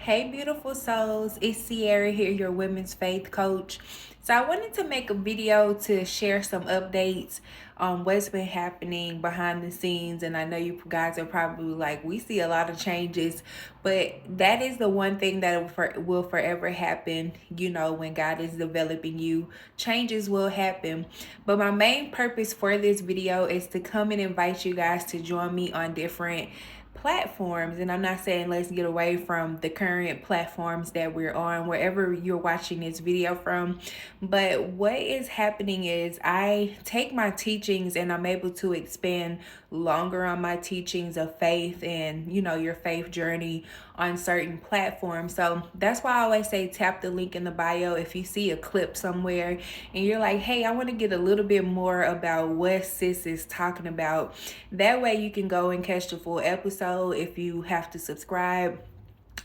Hey, beautiful souls. It's Sierra here, your women's faith coach. So, I wanted to make a video to share some updates on what's been happening behind the scenes. And I know you guys are probably like, we see a lot of changes, but that is the one thing that will forever happen. When God is developing you, changes will happen. But my main purpose for this video is to come and invite you guys to join me on different platforms. And I'm not saying let's get away from the current platforms that we're on, wherever you're watching this video from. But what is happening is I take my teachings and I'm able to expand longer on my teachings of faith and your faith journey on certain platforms. So that's why I always say tap the link in the bio if you see a clip somewhere and you're like, hey, I want to get a little bit more about what sis is talking about. That way you can go and catch the full episode if you have to subscribe.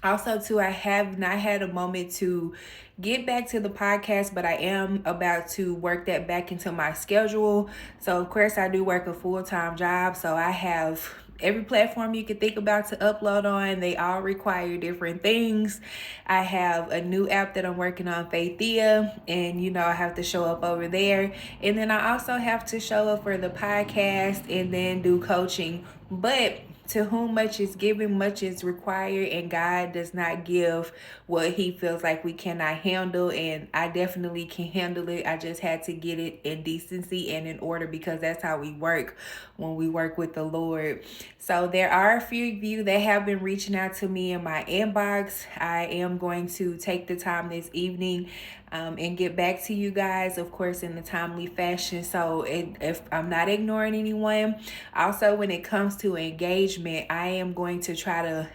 Also, too, I have not had a moment to get back to the podcast, but I am about to work that back into my schedule. So, of course, I do work a full-time job. So, I have every platform you could think about to upload on. They all require different things. I have a new app that I'm working on, Faithia, and I have to show up over there. And then I also have to show up for the podcast and then do coaching. But to whom much is given, much is required, and God does not give what he feels like we cannot handle, and I definitely can handle it. I just had to get it in decency and in order because that's how we work when we work with the Lord. So there are a few of you that have been reaching out to me in my inbox. I am going to take the time this evening and get back to you guys, of course, in the timely fashion. So if I'm not ignoring anyone, also when it comes to engagement, I am going to try to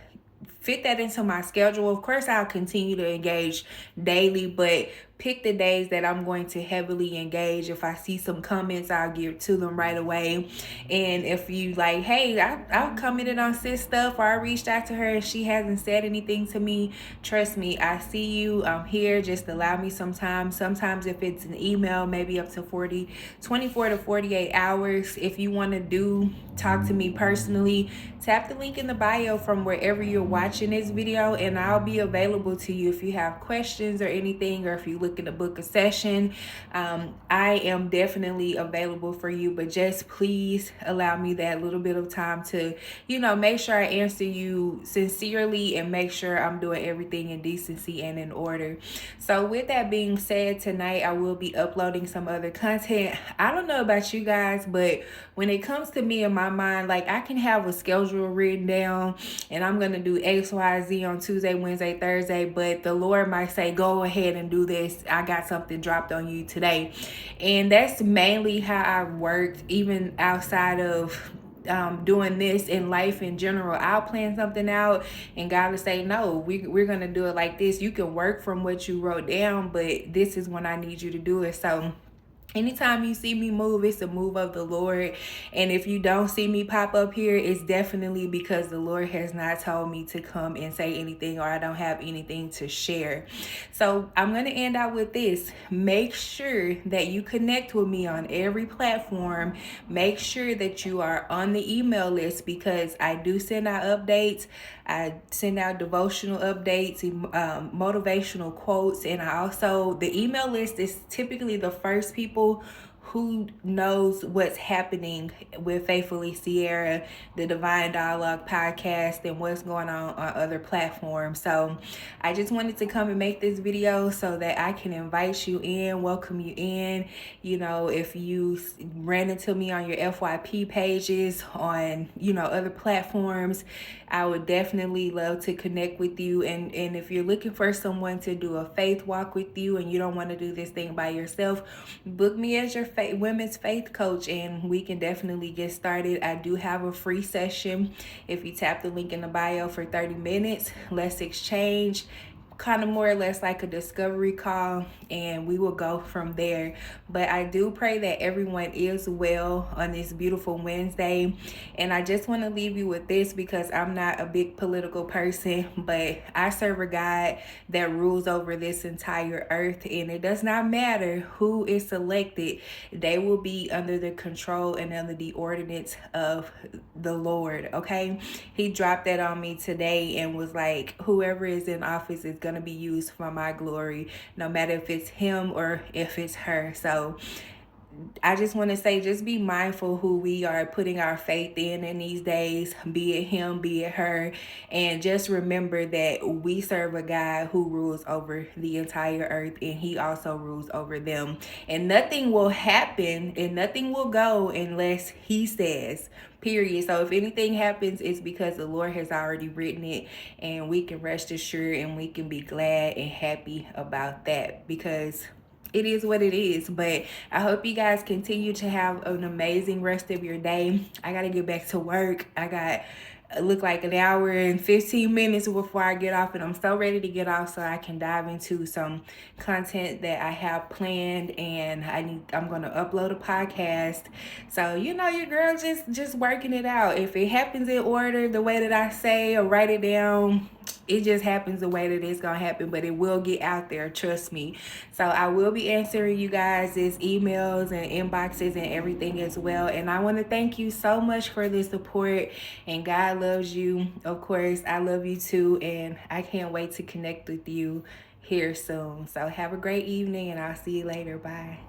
fit that into my schedule. Of course, I'll continue to engage daily, but pick the days that I'm going to heavily engage. If I see some comments, I'll get to them right away. And if you like, hey, I commented on sis stuff or I reached out to her and she hasn't said anything to me, trust me, I see you. I'm here. Just allow me some time. Sometimes if it's an email, maybe up to 24 to 48 hours. If you want to talk to me personally, tap the link in the bio from wherever you're watching this video and I'll be available to you if you have questions or anything, or if you look to book a session. I am definitely available for you, but just please allow me that little bit of time to make sure I answer you sincerely and make sure I'm doing everything in decency and in order. So with that being said, tonight I will be uploading some other content. I don't know about you guys, but when it comes to me in my mind, like I can have a schedule written down and I'm going to do XYZ on Tuesday, Wednesday, Thursday, but the Lord might say, go ahead and do this. I got something dropped on you today. And that's mainly how I worked, even outside of doing this in life in general. I'll plan something out and God will say, no, we're going to do it like this. You can work from what you wrote down, but this is when I need you to do it. So anytime you see me move, it's a move of the Lord. And if you don't see me pop up here, it's definitely because the Lord has not told me to come and say anything, or I don't have anything to share. So I'm going to end out with this. Make sure that you connect with me on every platform. Make sure that you are on the email list because I do send out updates. I send out devotional updates, motivational quotes, and the email list is typically the first people who knows what's happening with Faithfully Sierra, the Divine Dialogue podcast, and what's going on other platforms. So I just wanted to come and make this video so that I can invite you in, welcome you in. If you ran into me on your FYP pages on, other platforms, I would definitely love to connect with you. And if you're looking for someone to do a faith walk with you and you don't want to do this thing by yourself, book me as your women's faith coach and we can definitely get started. I do have a free session. If you tap the link in the bio for 30 minutes, let's exchange. kind of more or less like a discovery call, and we will go from there. But I do pray that everyone is well on this beautiful Wednesday. And I just want to leave you with this, because I'm not a big political person, but I serve a God that rules over this entire earth, and it does not matter who is selected. They will be under the control and under the ordinance of the Lord. Okay, he dropped that on me today and was like, whoever is in office is going to be used for my glory, no matter if it's him or if it's her. So I just want to say, just be mindful who we are putting our faith in these days, be it him, be it her. And just remember that we serve a God who rules over the entire earth, and he also rules over them. And nothing will happen and nothing will go unless he says, period. So if anything happens, it's because the Lord has already written it, and we can rest assured and we can be glad and happy about that, because it is what it is. But I hope you guys continue to have an amazing rest of your day. I gotta get back to work. I got look like an hour and 15 minutes before I get off, and I'm so ready to get off so I can dive into some content that I have planned. And I'm gonna upload a podcast. So your girl just working it out. If it happens in order the way that I say, or write it down, it just happens the way that it's gonna happen, but it will get out there, trust me. So I will be answering you guys' emails and inboxes and everything as well. And I want to thank you so much for the support, and God loves you. Of course, I love you too, and I can't wait to connect with you here soon. So have a great evening, and I'll see you later. Bye.